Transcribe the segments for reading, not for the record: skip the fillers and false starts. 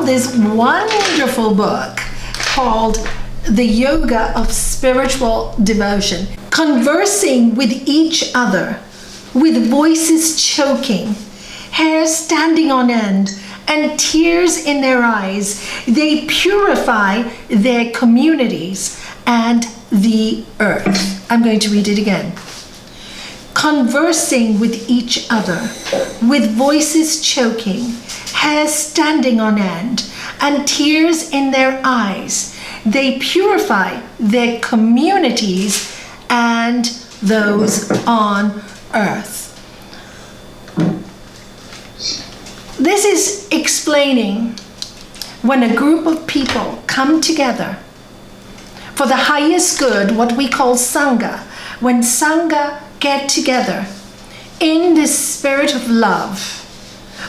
this wonderful book called The Yoga of Spiritual Devotion, conversing with each other, with voices choking, hair standing on end, and tears in their eyes. They purify their communities and the earth. I'm going to read it again. Conversing with each other, with voices choking, hair standing on end, and tears in their eyes. They purify their communities and those on earth. This is explaining when a group of people come together for the highest good, what we call Sangha. When Sangha get together in this spirit of love,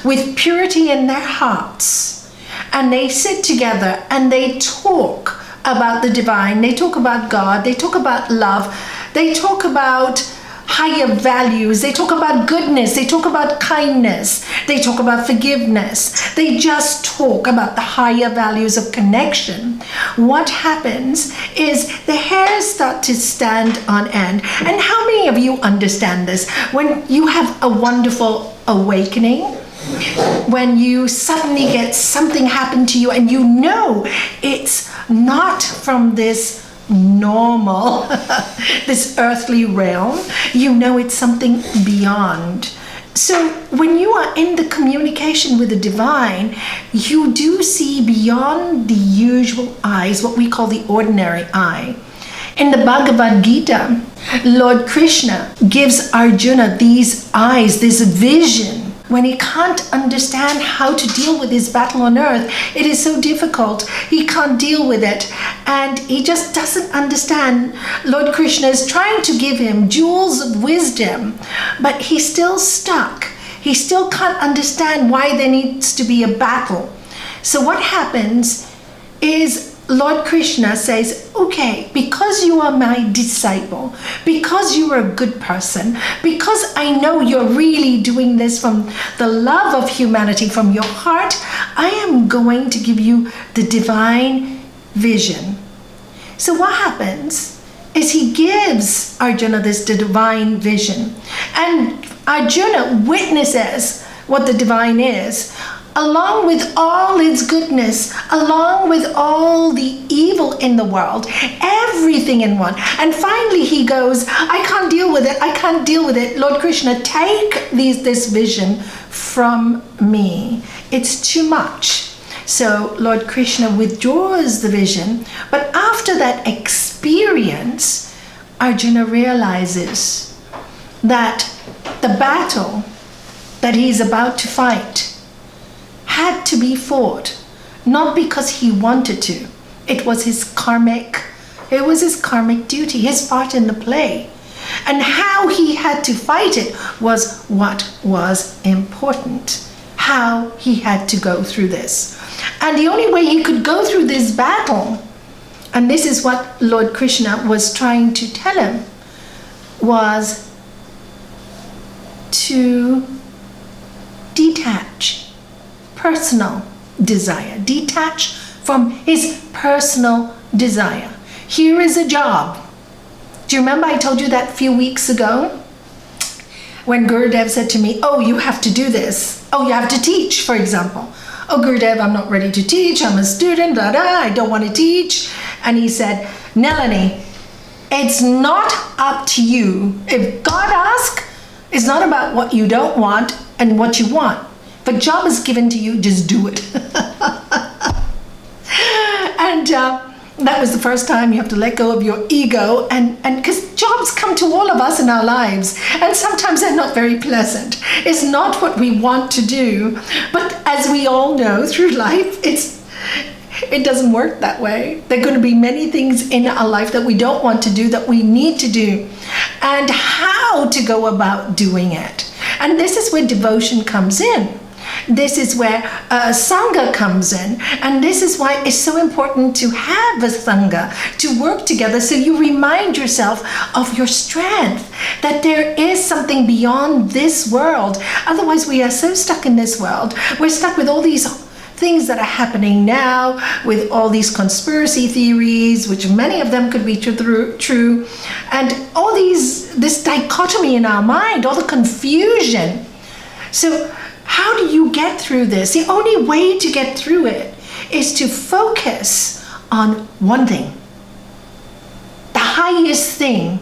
with purity in their hearts, and they sit together and they talk about the divine, they talk about God, they talk about love, they talk about higher values, they talk about goodness, they talk about kindness, they talk about forgiveness, they just talk about the higher values of connection. What happens is the hairs start to stand on end. And how many of you understand this? When you have a wonderful awakening, when you suddenly get something happen to you and you know it's not from this normal, this earthly realm, you know it's something beyond. So when you are in the communication with the divine, you do see beyond the usual eyes, what we call the ordinary eye. In the Bhagavad Gita, Lord Krishna gives Arjuna these eyes, this vision. When he can't understand how to deal with his battle on earth, it is so difficult. He can't deal with it. And he just doesn't understand. Lord Krishna is trying to give him jewels of wisdom, but he's still stuck. He still can't understand why there needs to be a battle. So what happens is Lord Krishna says, okay, because you are my disciple, because you are a good person, because I know you're really doing this from the love of humanity, from your heart, I am going to give you the divine vision. So what happens is he gives Arjuna this divine vision, and Arjuna witnesses what the divine is, along with all its goodness, along with all the evil in the world, everything in one. And finally he goes, I can't deal with it, I can't deal with it. Lord Krishna, take this vision from me. It's too much. So Lord Krishna withdraws the vision, but after that experience, Arjuna realizes that the battle that he's about to fight had to be fought, not because he wanted to. It was his karmic duty, his part in the play. And how he had to fight it was what was important, how he had to go through this. And the only way he could go through this battle, and this is what Lord Krishna was trying to tell him, was to detach personal desire, detach from his personal desire. Here is a job. Do you remember I told you that a few weeks ago when Gurudev said to me, oh, you have to do this. Oh, you have to teach, for example. Oh, Gurudev, I'm not ready to teach. I'm a student, I don't want to teach. And he said, Nalanie, it's not up to you. If God asks, it's not about what you don't want and what you want. If a job is given to you, just do it. And that was the first time you have to let go of your ego, and because jobs come to all of us in our lives, and sometimes they're not very pleasant. It's not what we want to do, but as we all know through life, it doesn't work that way. There are going to be many things in our life that we don't want to do, that we need to do, and how to go about doing it. And this is where devotion comes in. This is where Sangha comes in, and this is why it's so important to have a Sangha, to work together, so you remind yourself of your strength, that there is something beyond this world. Otherwise we are so stuck in this world. We're stuck with all these things that are happening now with all these conspiracy theories, which many of them could be true, and all this dichotomy in our mind, all the confusion. So how do you get through this? The only way to get through it is to focus on one thing, the highest thing.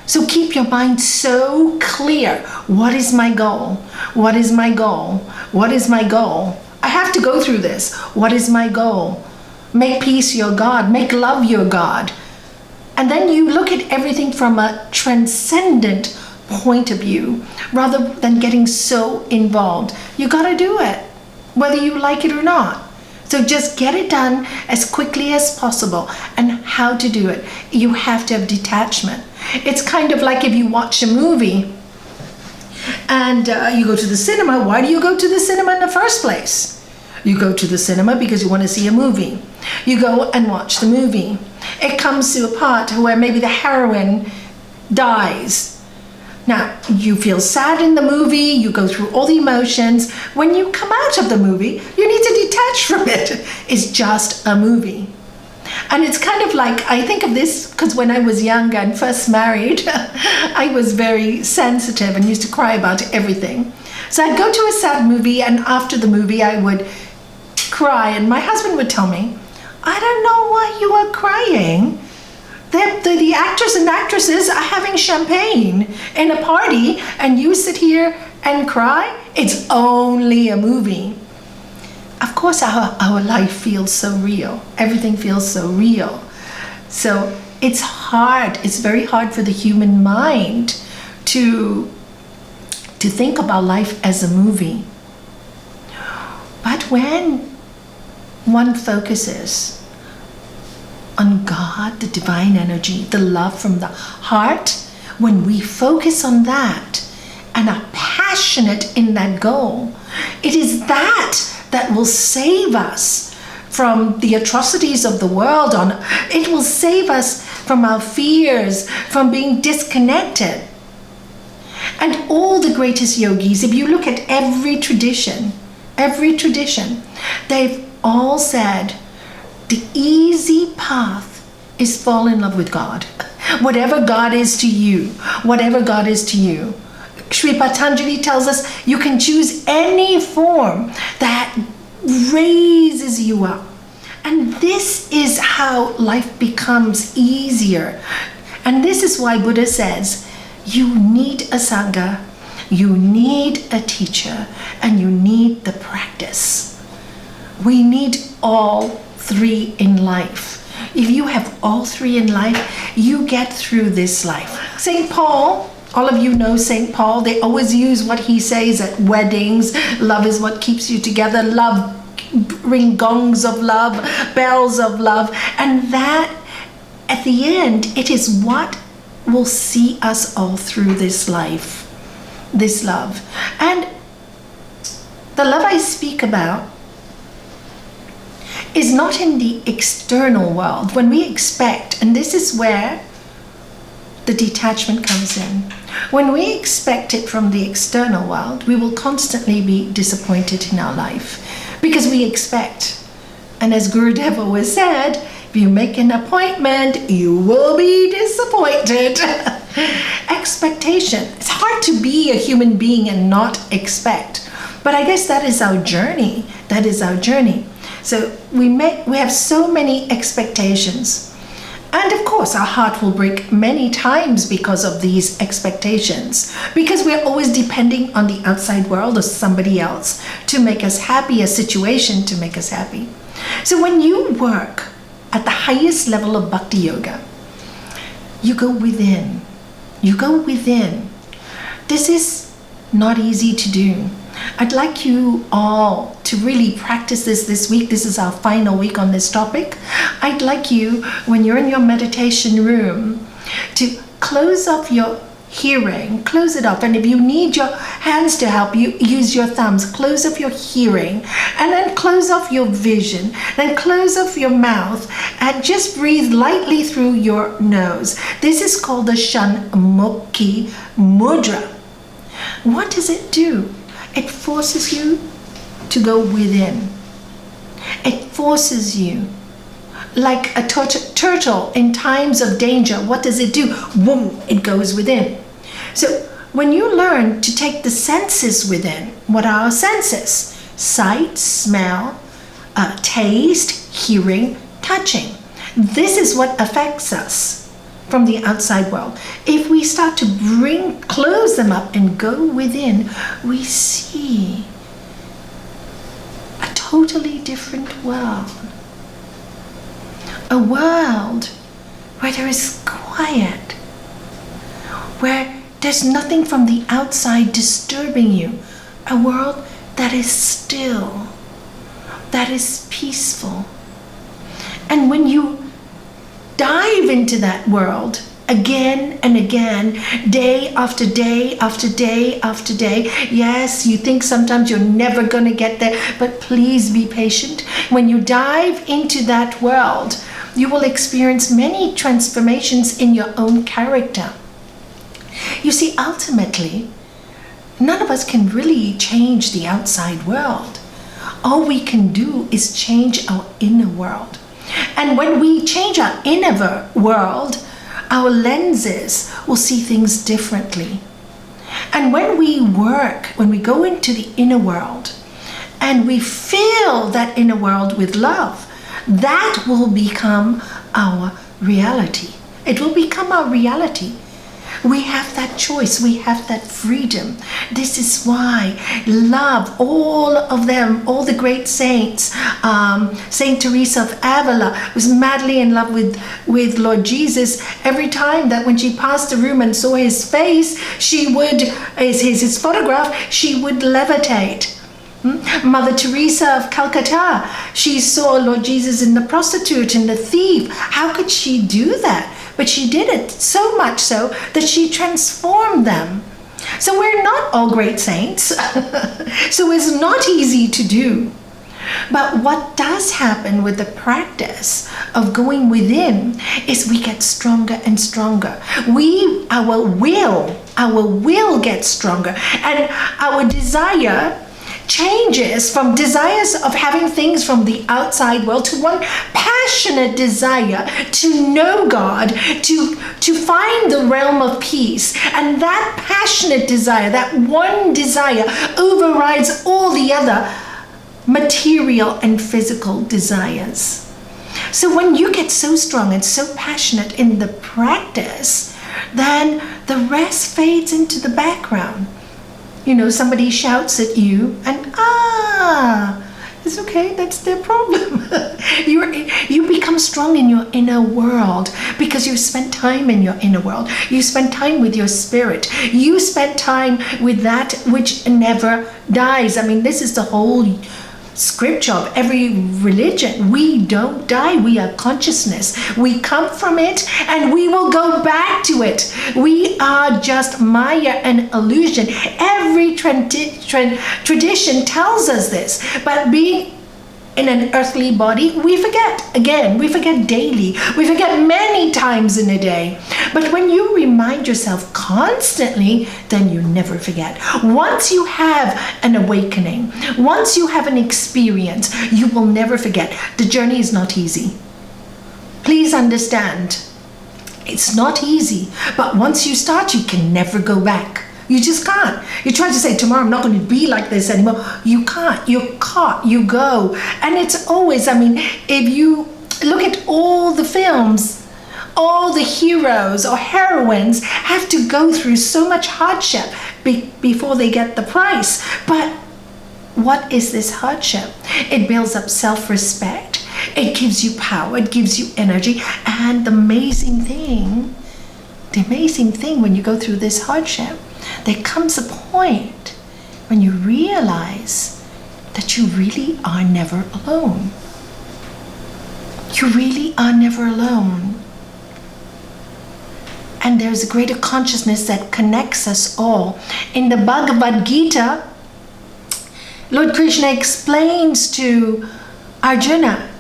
So keep your mind so clear. What is my goal? What is my goal? What is my goal? I have to go through this. What is my goal? Make peace your God. Make love your God. And then you look at everything from a transcendent point of view rather than getting so involved. You got to do it, whether you like it or not. So just get it done as quickly as possible. And how to do it? You have to have detachment. It's kind of like if you watch a movie and you go to the cinema. Why do you go to the cinema in the first place? You go to the cinema because you want to see a movie. You go and watch the movie. It comes to a part where maybe the heroine dies. Now, you feel sad in the movie, you go through all the emotions. When you come out of the movie, you need to detach from it. It's just a movie. And it's kind of like, I think of this because when I was younger and first married, I was very sensitive and used to cry about everything. So I'd go to a sad movie, and after the movie I would cry, and my husband would tell me, I don't know why you are crying. The actors and actresses are having champagne in a party and you sit here and cry? It's only a movie. Of course our life feels so real. Everything feels so real. So it's hard. It's very hard for the human mind to think about life as a movie. But when one focuses on God, the divine energy, the love from the heart, when we focus on that and are passionate in that goal, it is that will save us from the atrocities of the world. It will save us from our fears, from being disconnected. And all the greatest yogis, if you look at every tradition, they've all said, the easy path is fall in love with God. Whatever God is to you, whatever God is to you. Sri Patanjali tells us you can choose any form that raises you up. And this is how life becomes easier. And this is why Buddha says, you need a Sangha, you need a teacher, and you need the practice. We need all three in life. If you have all three in life, you get through this life. St. Paul, all of you know St. Paul, they always use what he says at weddings. Love is what keeps you together. Love, ring gongs of love, bells of love. And that, at the end, it is what will see us all through this life, this love. And the love I speak about is not in the external world. When we expect, and this is where the detachment comes in. When we expect it from the external world, we will constantly be disappointed in our life because we expect. And as Gurudev always said, if you make an appointment, you will be disappointed. Expectation. It's hard to be a human being and not expect. But I guess that is our journey. That is our journey. So we have so many expectations. And of course, our heart will break many times because of these expectations. Because we're always depending on the outside world or somebody else to make us happy, a situation to make us happy. So when you work at the highest level of Bhakti Yoga, you go within. You go within. This is not easy to do. I'd like you all to really practice this week. This is our final week on this topic. I'd like you, when you're in your meditation room, to close off your hearing, close it off. And if you need your hands to help you, use your thumbs. Close off your hearing, and then close off your vision. Then close off your mouth, and just breathe lightly through your nose. This is called the Shanmukhi Mudra. What does it do? It forces you to go within. It forces you. Like a turtle in times of danger, what does it do? Boom, it goes within. So when you learn to take the senses within, what are our senses? Sight, smell, taste, hearing, touching. This is what affects us from the outside world. If we start to close them up and go within, we see a totally different world. A world where there is quiet, where there's nothing from the outside disturbing you. A world that is still, that is peaceful. And when you dive into that world again and again, day after day after day after day, yes, you think sometimes you're never going to get there, but please be patient. When you dive into that world, you will experience many transformations in your own character. You see, ultimately, none of us can really change the outside world. All we can do is change our inner world. And when we change our inner world, our lenses will see things differently. And when we go into the inner world, and we fill that inner world with love, that will become our reality. It will become our reality. We have that choice. We have that freedom. This is why love, all of them, all the great saints, Saint Teresa of Avila was madly in love with Lord Jesus. Every time that when she passed the room and saw his face, she would, his photograph, she would levitate. Mother Teresa of Calcutta, she saw Lord Jesus in the prostitute and the thief. How could she do that? But she did it so much so that she transformed them. So we're not all great saints. So it's not easy to do. But what does happen with the practice of going within is we get stronger and stronger. Our will gets stronger, and our desire changes from desires of having things from the outside world to one passionate desire to know God, to find the realm of peace. And that passionate desire, that one desire, overrides all the other material and physical desires. So when you get so strong and so passionate in the practice, then the rest fades into the background. You know, somebody shouts at you and it's okay, that's their problem. You become strong in your inner world because you spent time in your inner world. You spent time with your spirit. You spent time with that which never dies. I mean, this is the whole scripture of every religion. We don't die. We are consciousness. We come from it and we will go back to it. We are just Maya and illusion. Every tradition tells us this. But being in an earthly body, we forget. Again, we forget daily. We forget many times in a day. But when you remind yourself constantly, then you never forget. Once you have an awakening, once you have an experience, you will never forget. The journey is not easy. Please understand, it's not easy. But once you start, you can never go back. You just can't. You try to say, tomorrow I'm not going to be like this anymore. You can't. You're caught. You go. And it's always, I mean, if you look at all the films, all the heroes or heroines have to go through so much hardship before they get the prize. But what is this hardship? It builds up self-respect. It gives you power. It gives you energy. And the amazing thing when you go through this hardship, there comes a point when you realize that you really are never alone. You really are never alone. And there's a greater consciousness that connects us all. In the Bhagavad Gita, Lord Krishna explains to Arjuna,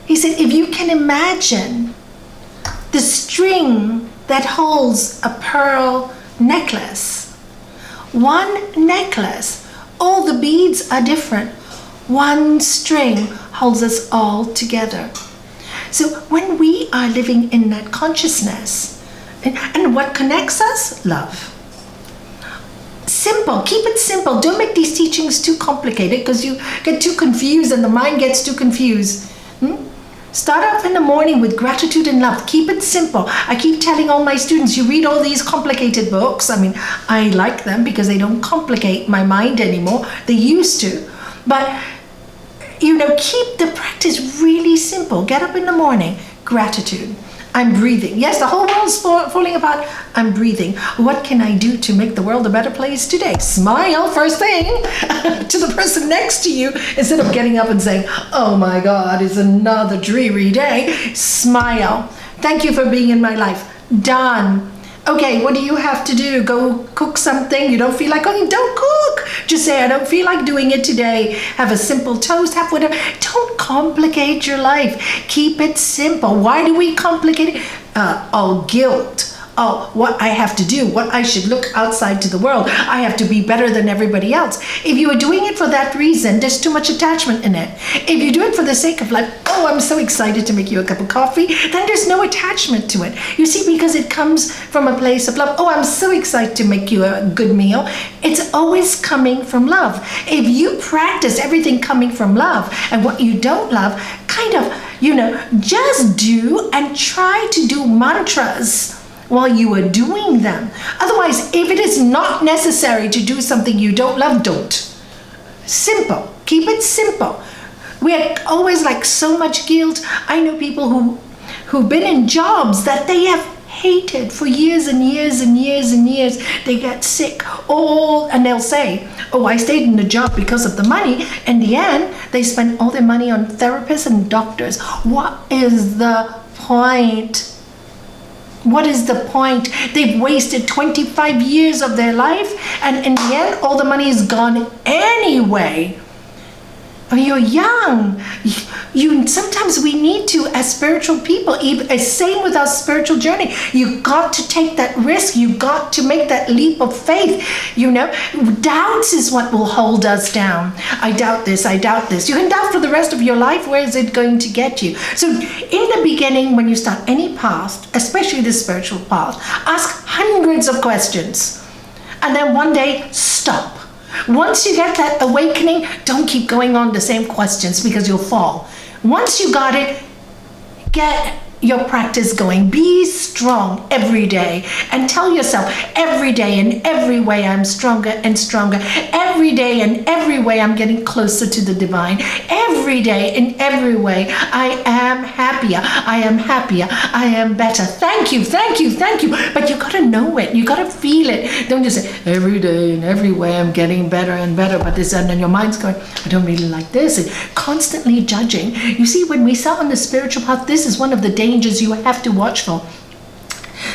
he said, if you can imagine the string that holds a pearl necklace, one necklace, all the beads are different. One string holds us all together. So when we are living in that consciousness, and what connects us? Love. Simple. Keep it simple. Don't make these teachings too complicated because you get too confused and the mind gets too confused. Start off in the morning with gratitude and love. Keep it simple. I keep telling all my students, you read all these complicated books. I mean, I like them because they don't complicate my mind anymore. They used to. But, keep the practice really simple. Get up in the morning. Gratitude. I'm breathing. Yes, the whole world's falling apart. I'm breathing. What can I do to make the world a better place today? Smile first thing to the person next to you instead of getting up and saying, oh my God, it's another dreary day. Smile. Thank you for being in my life. Done. Okay, what do you have to do? Go cook something you don't feel like cooking? Don't cook. Just say, I don't feel like doing it today. Have a simple toast, have whatever. Don't complicate your life. Keep it simple. Why do we complicate it? Guilt. What I have to do, what I should look outside to the world. I have to be better than everybody else. If you are doing it for that reason, there's too much attachment in it. If you do it for the sake of life, I'm so excited to make you a cup of coffee, then there's no attachment to it. You see, because it comes from a place of love. I'm so excited to make you a good meal. It's always coming from love. If you practice everything coming from love and what you don't love, just do and try to do mantras while you are doing them. Otherwise, if it is not necessary to do something you don't love, don't. Simple. Keep it simple. We are always like so much guilt. I know people who've been in jobs that they have hated for years and years and years and years. They get sick and they'll say, I stayed in the job because of the money. In the end, they spend all their money on therapists and doctors. What is the point? What is the point? They've wasted 25 years of their life, and in the end, all the money is gone anyway. You're young. Sometimes we need to, as spiritual people, same with our spiritual journey. You got to take that risk. You got to make that leap of faith. Doubts is what will hold us down. I doubt this. I doubt this. You can doubt for the rest of your life. Where is it going to get you? So in the beginning, when you start any path, especially the spiritual path, ask hundreds of questions. And then one day, stop. Once you get that awakening, don't keep going on the same questions because you'll fall. Once you got it, get your practice going. Be strong every day and tell yourself every day in every way I'm stronger and stronger. Every day in every way I'm getting closer to the divine. Every day in every way I am happier. I am happier. I am better. Thank you, thank you, thank you. But you got to know it. You got to feel it. Don't just say every day in every way I'm getting better and better. But this, and then your mind's going, I don't really like this. And constantly judging. You see, when we start on the spiritual path, this is one of the dangers you have to watch for.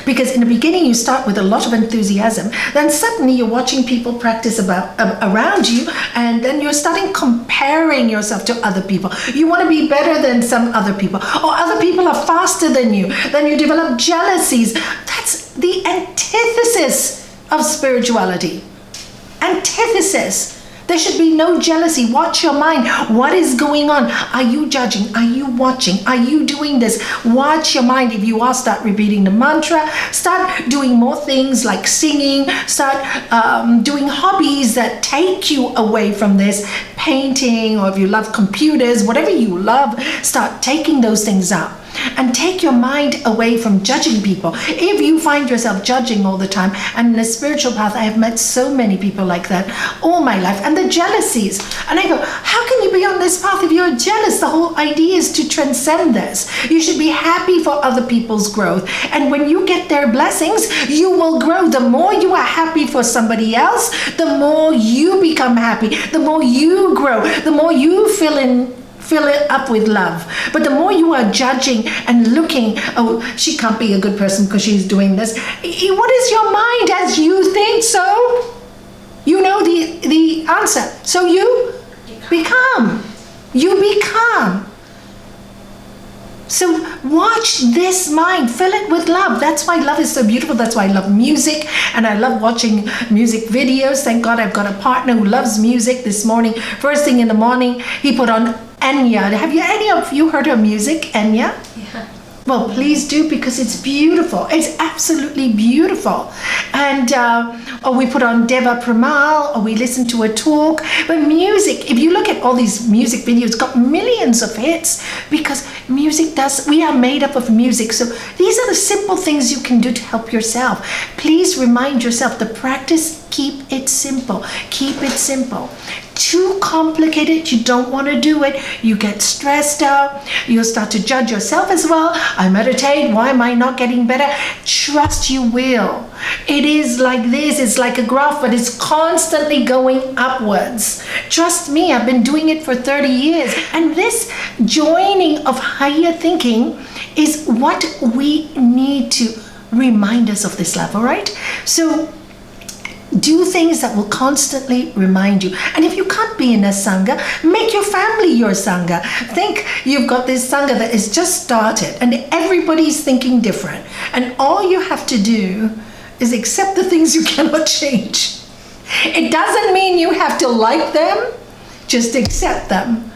Because in the beginning you start with a lot of enthusiasm, then suddenly you're watching people practice around you, and then you're starting comparing yourself to other people. You want to be better than some other people, or other people are faster than you. Then you develop jealousies. That's the antithesis of spirituality. Antithesis. There should be no jealousy. Watch your mind. What is going on? Are you judging? Are you watching? Are you doing this? Watch your mind. If you are, start repeating the mantra. Start doing more things like singing. Start doing hobbies that take you away from this. Painting, or if you love computers, whatever you love, start taking those things out. And take your mind away from judging people. If you find yourself judging all the time, and in the spiritual path, I have met so many people like that all my life, and the jealousies. And I go, how can you be on this path if you're jealous? The whole idea is to transcend this. You should be happy for other people's growth. And when you get their blessings, you will grow. The more you are happy for somebody else, the more you become happy. The more you grow. The more you fill it up with love. But the more you are judging and looking, she can't be a good person because she's doing this. What is your mind as you think so? You know the answer. So you become. You become. So watch this mind, fill it with love. That's why love is so beautiful. That's why I love music, and I love watching music videos. Thank God I've got a partner who loves music. This morning, first thing in the morning, he put on Enya. Have you, any of you heard her music, Enya? Yeah. Well, please do, because it's beautiful. It's absolutely beautiful. And or we put on Deva Premal, or we listen to a talk. But music, if you look at all these music videos, got millions of hits, because music does, we are made up of music. So these are the simple things you can do to help yourself. Please remind yourself, the practice, keep it simple. Keep it simple. Too complicated, you don't want to do it. You get stressed out. You'll start to judge yourself as well. I meditate, why am I not getting better? Trust you will. It is like this, it's like a graph, but it's constantly going upwards. Trust me, I've been doing it for 30 years. And this joining of higher thinking is what we need to remind us of this level, right? So do things that will constantly remind you. And if you can't be in a Sangha, make your family your Sangha. Think you've got this Sangha that is just started and everybody's thinking different. And all you have to do is accept the things you cannot change. It doesn't mean you have to like them, just accept them.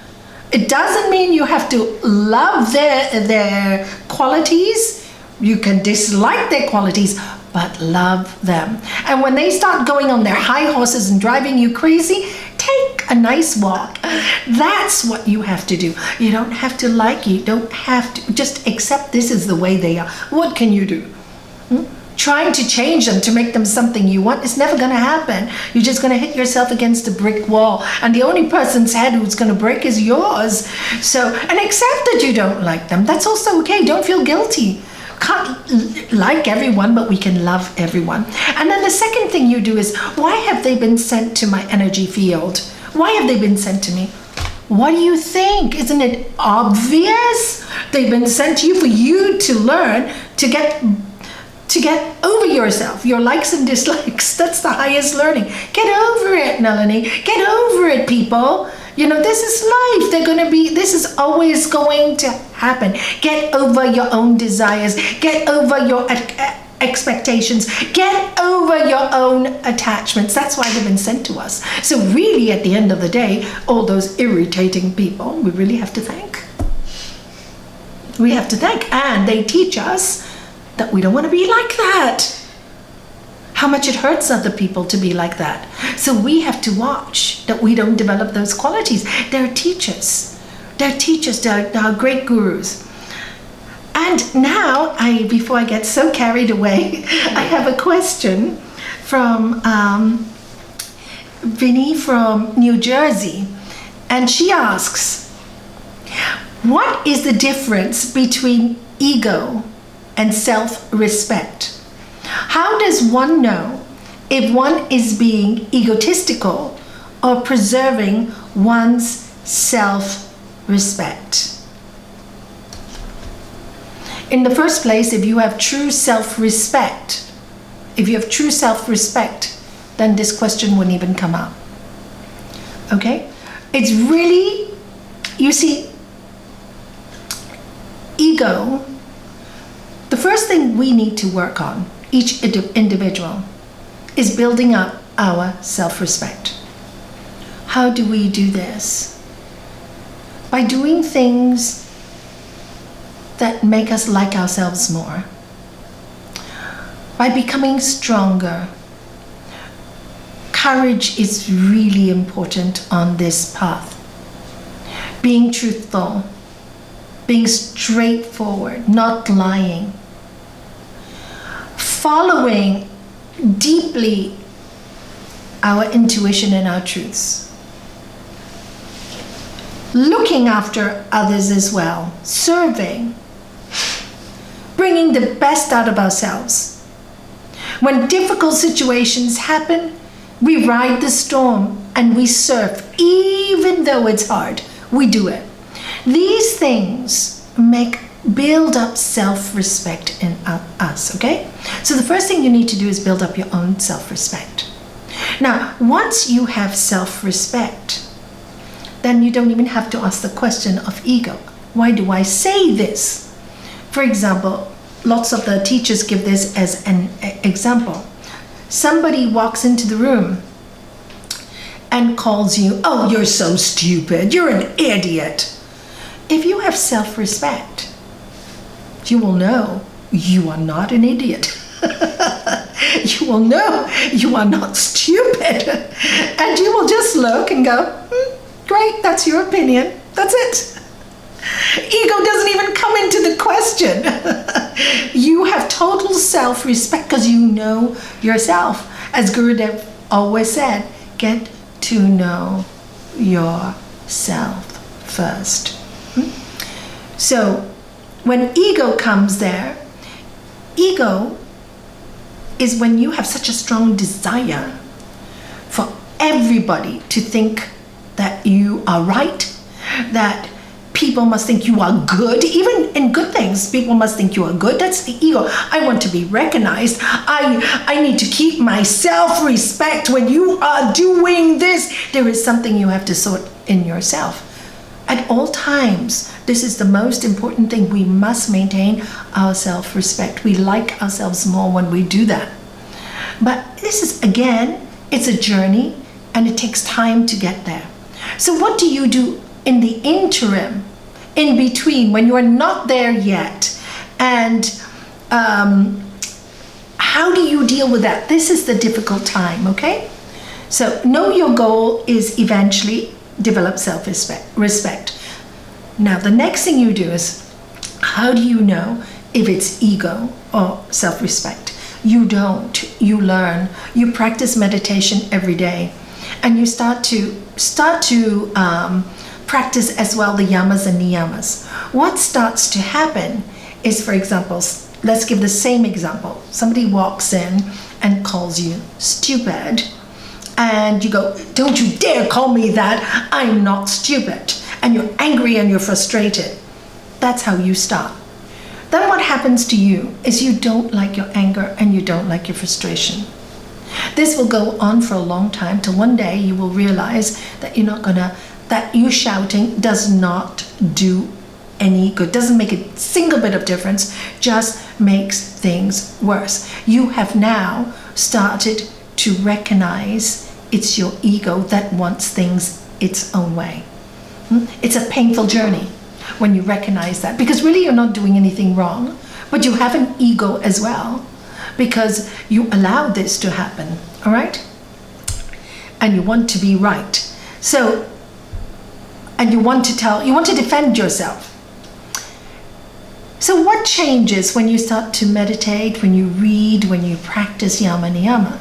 It doesn't mean you have to love their qualities. You can dislike their qualities, but love them. And when they start going on their high horses and driving you crazy, take a nice walk. That's what you have to do. You don't have to like you. Don't have to. Just accept this is the way they are. What can you do? Trying to change them, to make them something you want, is never going to happen. You're just going to hit yourself against a brick wall. And the only person's head who's going to break is yours. So, and accept that you don't like them. That's also okay. Don't feel guilty. Can't like everyone, but we can love everyone. And then the second thing you do is, why have they been sent to my energy field? Why have they been sent to me? What do you think? Isn't it obvious? They've been sent to you for you to learn, to get over yourself, your likes and dislikes. That's the highest learning. Get over it, Nalanie. Get over it, people. You know, this is life. This is always going to happen. Get over your own desires. Get over your expectations. Get over your own attachments. That's why they've been sent to us. So really, at the end of the day, all those irritating people, we really have to thank. We have to thank. And they teach us that we don't want to be like that. How much it hurts other people to be like that. So we have to watch that we don't develop those qualities. They're teachers. They're teachers. They're great gurus. And now, before I get so carried away, I have a question from Vinny from New Jersey. And she asks, what is the difference between ego and self-respect? How does one know if one is being egotistical or preserving one's self-respect? In the first place, if you have true self-respect, then this question wouldn't even come up. Okay? It's really, you see, ego, the first thing we need to work on, each individual, is building up our self-respect. How do we do this? By doing things that make us like ourselves more. By becoming stronger. Courage is really important on this path. Being truthful, being straightforward, not lying. Following deeply our intuition and our truths. Looking after others as well. Serving. Bringing the best out of ourselves. When difficult situations happen, we ride the storm and we surf. Even though it's hard, we do it. These things build up self-respect in us, okay? So the first thing you need to do is build up your own self-respect. Now, once you have self-respect, then you don't even have to ask the question of ego. Why do I say this? For example, lots of the teachers give this as an example. Somebody walks into the room and calls you, "Oh, you're so stupid, you're an idiot." If you have self-respect, you will know you are not an idiot. You will know you are not stupid. And you will just look and go, "Great, that's your opinion. That's it." Ego doesn't even come into the question. You have total self-respect because you know yourself. As Gurudev always said, get to know yourself first. So when ego comes there, ego is when you have such a strong desire for everybody to think that you are right, that people must think you are good. Even in good things, people must think you are good. That's the ego. I want to be recognized. I need to keep my self-respect. When you are doing this, there is something you have to sort in yourself. At all times, this is the most important thing. We must maintain our self-respect. We like ourselves more when we do that. But this is, again, it's a journey and it takes time to get there. So what do you do in the interim, in between, when you are not there yet? And how do you deal with that? This is the difficult time, okay? So know your goal is eventually develop self-respect. Now, the next thing you do is, how do you know if it's ego or self-respect? You don't. You learn. You practice meditation every day, and you start to practice as well the yamas and niyamas. What starts to happen is, for example, let's give the same example. Somebody walks in and calls you stupid, and you go, "Don't you dare call me that, I'm not stupid." And you're angry and you're frustrated. That's how you start. Then what happens to you is you don't like your anger and you don't like your frustration. This will go on for a long time till one day you will realize that that you shouting does not do any good, doesn't make a single bit of difference, just makes things worse. You have now started to recognize it's your ego that wants things its own way. It's a painful journey when you recognize that, because really you're not doing anything wrong, but you have an ego as well because you allow this to happen, all right? And you want to be right. So, and you want to defend yourself. So what changes when you start to meditate, when you read, when you practice yama niyama?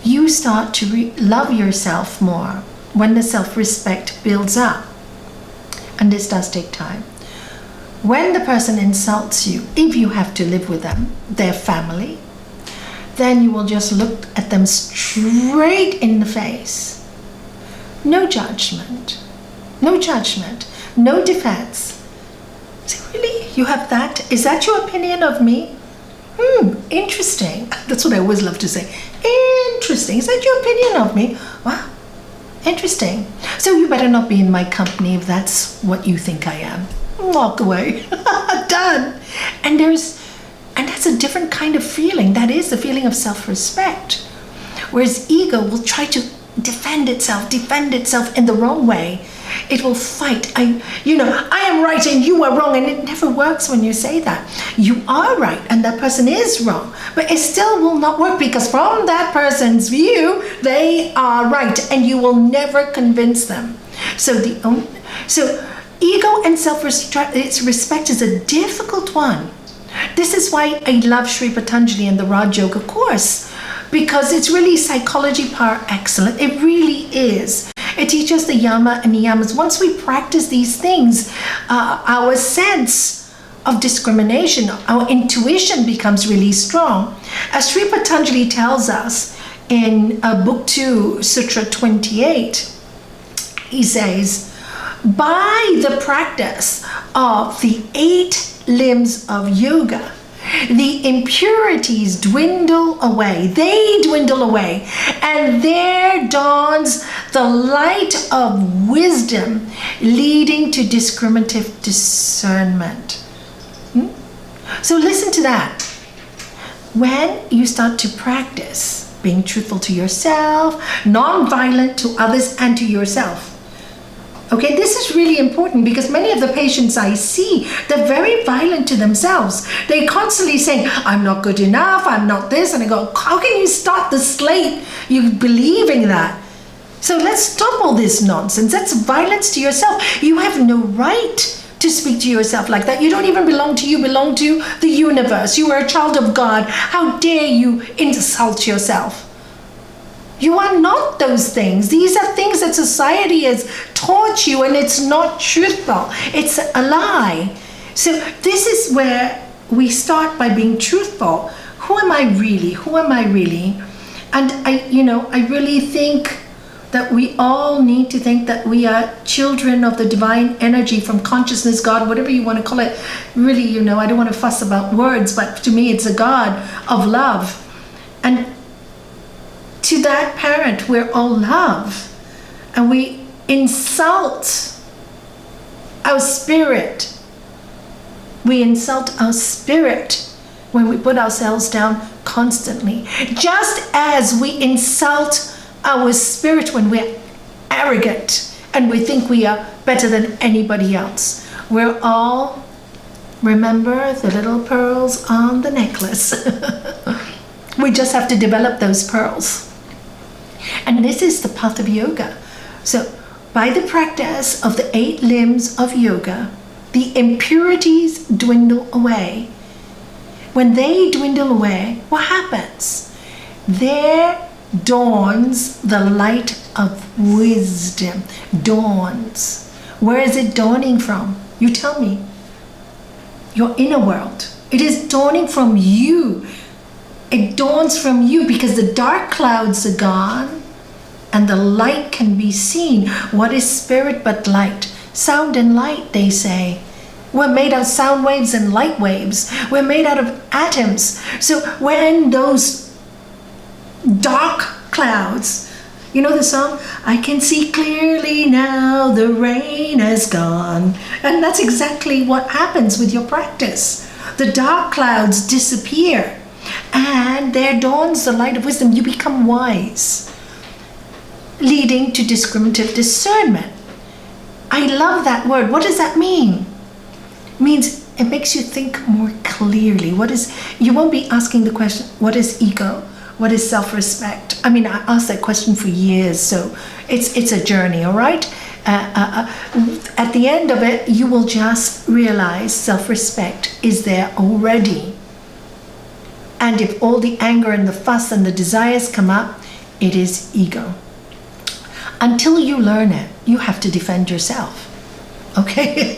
You start to love yourself more when the self-respect builds up. And this does take time. When the person insults you, if you have to live with them, their family, then you will just look at them straight in the face. No judgment. No judgment. No defense. Say, "Really? You have that? Is that your opinion of me? Interesting." That's what I always love to say. Interesting. Is that your opinion of me? Wow. Interesting. So you better not be in my company if that's what you think I am. Walk away. Done. And that's a different kind of feeling. That is the feeling of self-respect. Whereas ego will try to defend itself in the wrong way. It will fight. I am right and you are wrong, and it never works when you say that. You are right and that person is wrong, but it still will not work because from that person's view, they are right and you will never convince them. So ego and self-respect is a difficult one. This is why I love Sri Patanjali and the Raj Yoga course, because it's really psychology par excellence. It really is. It teaches the yama and niyamas. Once we practice these things, our sense of discrimination, our intuition becomes really strong. As Sri Patanjali tells us in Book 2, Sutra 28, he says, by the practice of the 8 limbs of yoga, the impurities dwindle away. They dwindle away. And there dawns the light of wisdom leading to discriminative discernment. So listen to that. When you start to practice being truthful to yourself, non-violent to others and to yourself. Okay, this is really important because many of the patients I see, they're very violent to themselves. They're constantly saying, I'm not good enough, I'm not this. And I go, how can you start the slate? You believing that. So let's stop all this nonsense. That's violence to yourself. You have no right to speak to yourself like that. You don't even belong to you, belong to the universe. You are a child of God. How dare you insult yourself? You are not those things. These are things that society has taught you, and it's not truthful. It's a lie. So this is where we start by being truthful. Who am I really? Who am I really? And I really think that we all need to think that we are children of the divine energy from consciousness, God, whatever you want to call it. Really, I don't want to fuss about words, but to me, it's a God of love. And to that parent, we're all love. And we insult our spirit. We insult our spirit when we put ourselves down constantly. Just as we insult our spirit when we're arrogant and we think we are better than anybody else. We're all, remember the little pearls on the necklace. We just have to develop those pearls. And this is the path of yoga. So by the practice of the 8 limbs of yoga, the impurities dwindle away. When they dwindle away, what happens? There dawns the light of wisdom. Dawns. Where is it dawning from? You tell me. Your inner world. It is dawning from you. It dawns from you because the dark clouds are gone and the light can be seen. What is spirit but light? Sound and light, they say. We're made out of sound waves and light waves. We're made out of atoms. So when those dark clouds, you know the song, I can see clearly now, the rain has gone. And that's exactly what happens with your practice. The dark clouds disappear and there dawns the light of wisdom. You become wise, leading to discriminative discernment. I love that word. What does that mean? It means it makes you think more clearly. You won't be asking the question, what is ego? What is self-respect? I mean, I asked that question for years, so it's a journey, all right? At the end of it, you will just realize self-respect is there already. And if all the anger and the fuss and the desires come up, it is ego. Until you learn it, you have to defend yourself. Okay?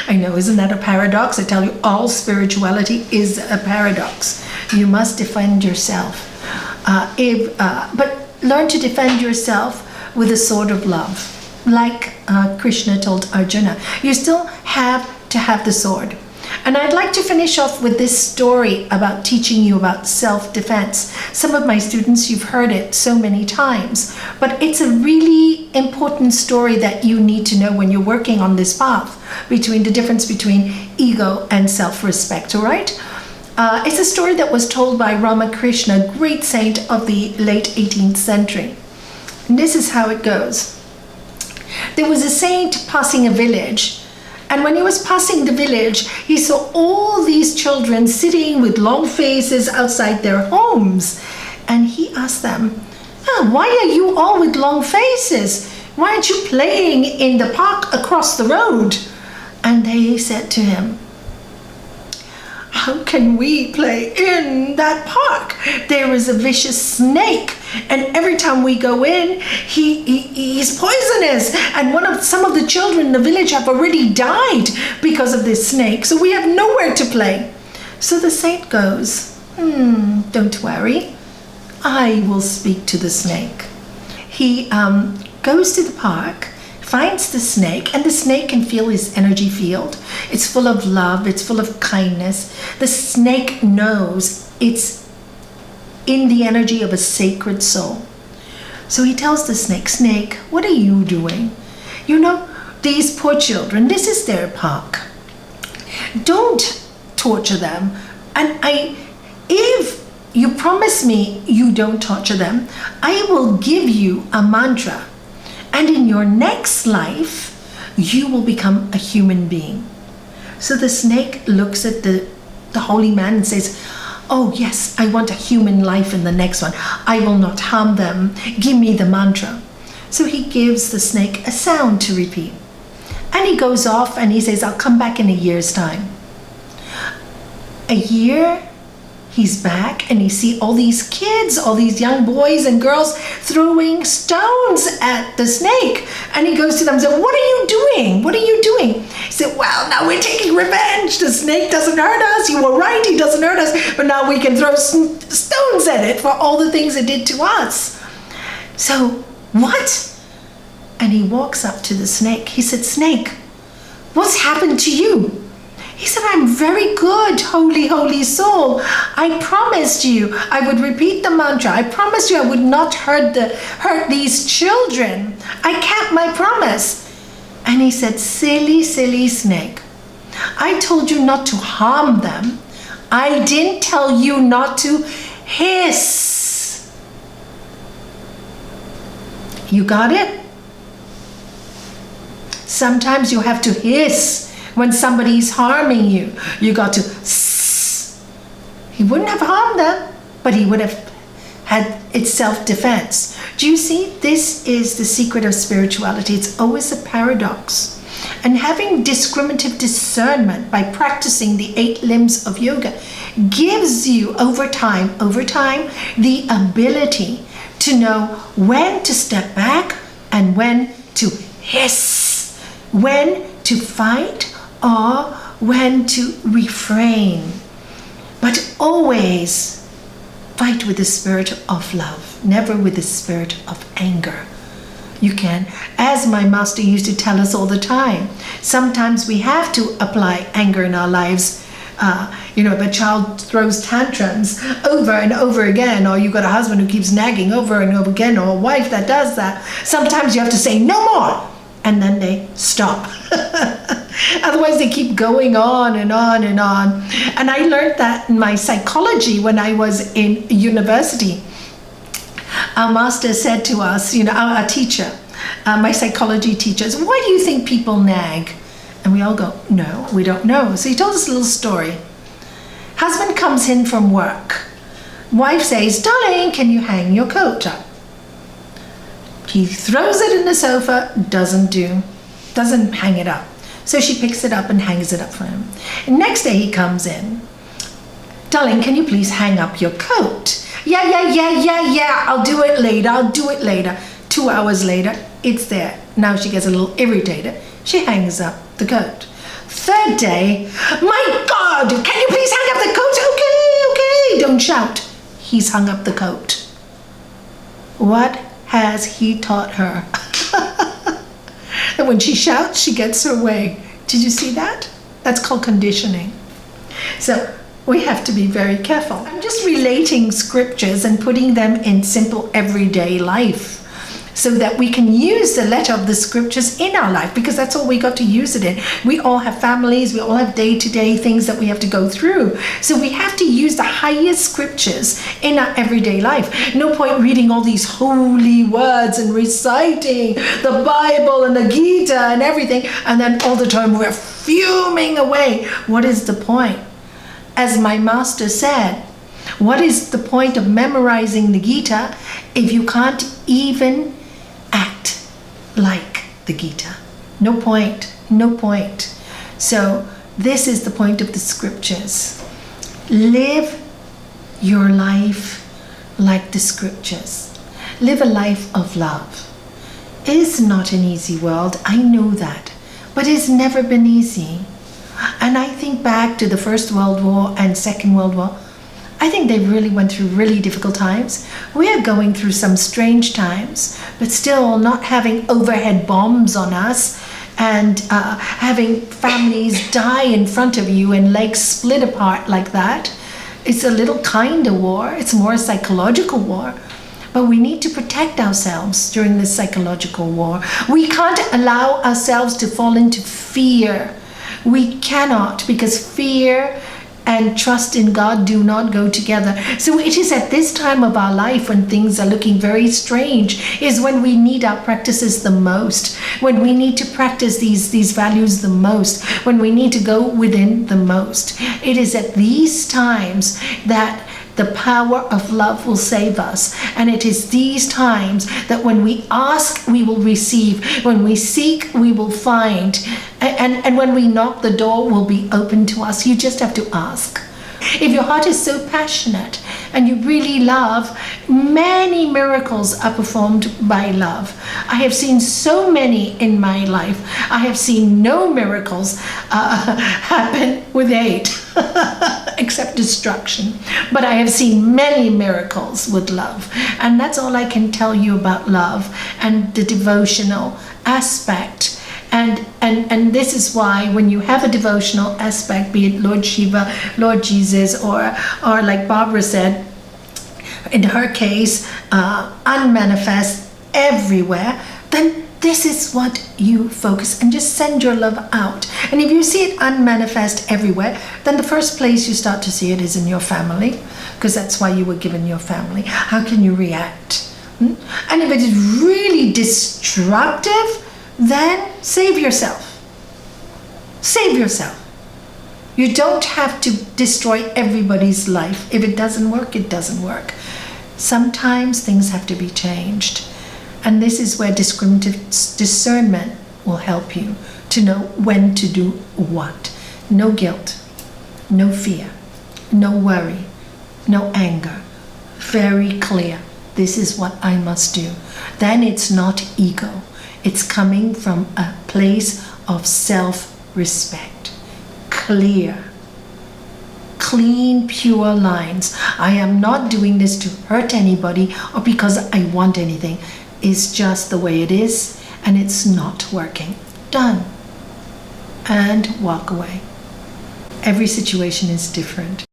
I know, isn't that a paradox? I tell you, all spirituality is a paradox. You must defend yourself. But learn to defend yourself with a sword of love. Like Krishna told Arjuna, you still have to have the sword. And I'd like to finish off with this story about teaching you about self-defense. Some of my students, you've heard it so many times, but it's a really important story that you need to know when you're working on this path, between the difference between ego and self-respect, all right? It's a story that was told by Ramakrishna, a great saint of the late 18th century. And this is how it goes. There was a saint passing a village, and when he was passing the village, he saw all these children sitting with long faces outside their homes. And he asked them, why are you all with long faces? Why aren't you playing in the park across the road? And they said to him, how can we play in that park? There is a vicious snake, and every time we go in, he's poisonous. And some of the children in the village have already died because of this snake, so we have nowhere to play. So the saint goes, don't worry, I will speak to the snake. He goes to the park, finds the snake, and the snake can feel his energy field. It's full of love, it's full of kindness. The snake knows it's in the energy of a sacred soul. So he tells the snake, Snake, what are you doing? You know, these poor children, this is their park. Don't torture them. And if you promise me you don't torture them, I will give you a mantra. And in your next life, you will become a human being. So the snake looks at the holy man and says, oh yes, I want a human life in the next one. I will not harm them. Give me the mantra. So he gives the snake a sound to repeat. And he goes off and he says, I'll come back in a year's time. A year, he's back and he sees all these kids, all these young boys and girls throwing stones at the snake. And he goes to them and says, what are you doing? What are you doing? He said, well, now we're taking revenge. The snake doesn't hurt us. You were right, he doesn't hurt us. But now we can throw stones at it for all the things it did to us. So, what? And he walks up to the snake. He said, snake, what's happened to you? He said, I'm very good, holy, holy soul. I promised you I would repeat the mantra. I promised you I would not hurt these children. I kept my promise. And he said, silly, silly snake. I told you not to harm them. I didn't tell you not to hiss. You got it? Sometimes you have to hiss when somebody's harming you. You got to sss. He wouldn't have harmed them, but he would have had its self-defense. Do you see? This is the secret of spirituality. It's always a paradox. And having discriminative discernment by practicing the 8 limbs of yoga gives you over time, the ability to know when to step back and when to hiss, when to fight, or when to refrain. But always fight with the spirit of love, never with the spirit of anger. You can, as my master used to tell us all the time, sometimes we have to apply anger in our lives. If a child throws tantrums over and over again, or you've got a husband who keeps nagging over and over again, or a wife that does that, sometimes you have to say no more, and then they stop. Otherwise they keep going on and on and on. And I learned that in my psychology when I was in university. Our master said to us, our teacher, my psychology teachers, why do you think people nag? And we all go, no, we don't know. So he told us a little story. Husband comes in from work. Wife says, darling, can you hang your coat up? He throws it in the sofa, doesn't hang it up. So she picks it up and hangs it up for him. And next day he comes in. Darling, can you please hang up your coat? Yeah, I'll do it later. 2 hours later, it's there. Now she gets a little irritated. She hangs up the coat. 3rd day, my God, can you please hang up the coat? Okay, don't shout. He's hung up the coat. What has he taught her? And when she shouts, she gets her way. Did you see that? That's called conditioning. So we have to be very careful. I'm just relating scriptures and putting them in simple everyday life so that we can use the letter of the scriptures in our life, because that's all we got to use it in. We all have families, we all have day-to-day things that we have to go through. So we have to use the highest scriptures in our everyday life. No point reading all these holy words and reciting the Bible and the Gita and everything, and then all the time we're fuming away. What is the point? As my master said, what is the point of memorizing the Gita if you can't even act like the Gita? No point. So this is the point of the scriptures. Live your life like the scriptures. Live a life of love. It is not an easy world, I know that, but it's never been easy. And I think back to the First World War and Second World War. I think they really went through really difficult times. We are going through some strange times, but still not having overhead bombs on us and having families die in front of you and legs split apart like that. It's a little kind of war. It's more a psychological war. But we need to protect ourselves during this psychological war. We can't allow ourselves to fall into fear. We cannot, because fear and trust in God do not go together. So it is at this time of our life when things are looking very strange, is when we need our practices the most, when we need to practice these values the most, when we need to go within the most. It is at these times that the power of love will save us. And it is these times that when we ask, we will receive. When we seek, we will find. And when we knock, the door will be open to us. You just have to ask. If your heart is so passionate and you really love, many miracles are performed by love. I have seen so many in my life. I have seen no miracles happen with hate, except destruction. But I have seen many miracles with love. And that's all I can tell you about love and the devotional aspect. And this is why when you have a devotional aspect, be it Lord Shiva, Lord Jesus, or like Barbara said, in her case, unmanifest everywhere, then this is what you focus and just send your love out. And if you see it unmanifest everywhere, then the first place you start to see it is in your family, because that's why you were given your family. How can you react? And if it is really destructive, then save yourself. Save yourself. You don't have to destroy everybody's life. If it doesn't work, it doesn't work. Sometimes things have to be changed. And this is where discernment will help you to know when to do what. No guilt, no fear, no worry, no anger. Very clear. This is what I must do. Then it's not ego. It's coming from a place of self-respect. Clear, clean, pure lines. I am not doing this to hurt anybody or because I want anything. It's just the way it is, and it's not working. Done. And walk away. Every situation is different.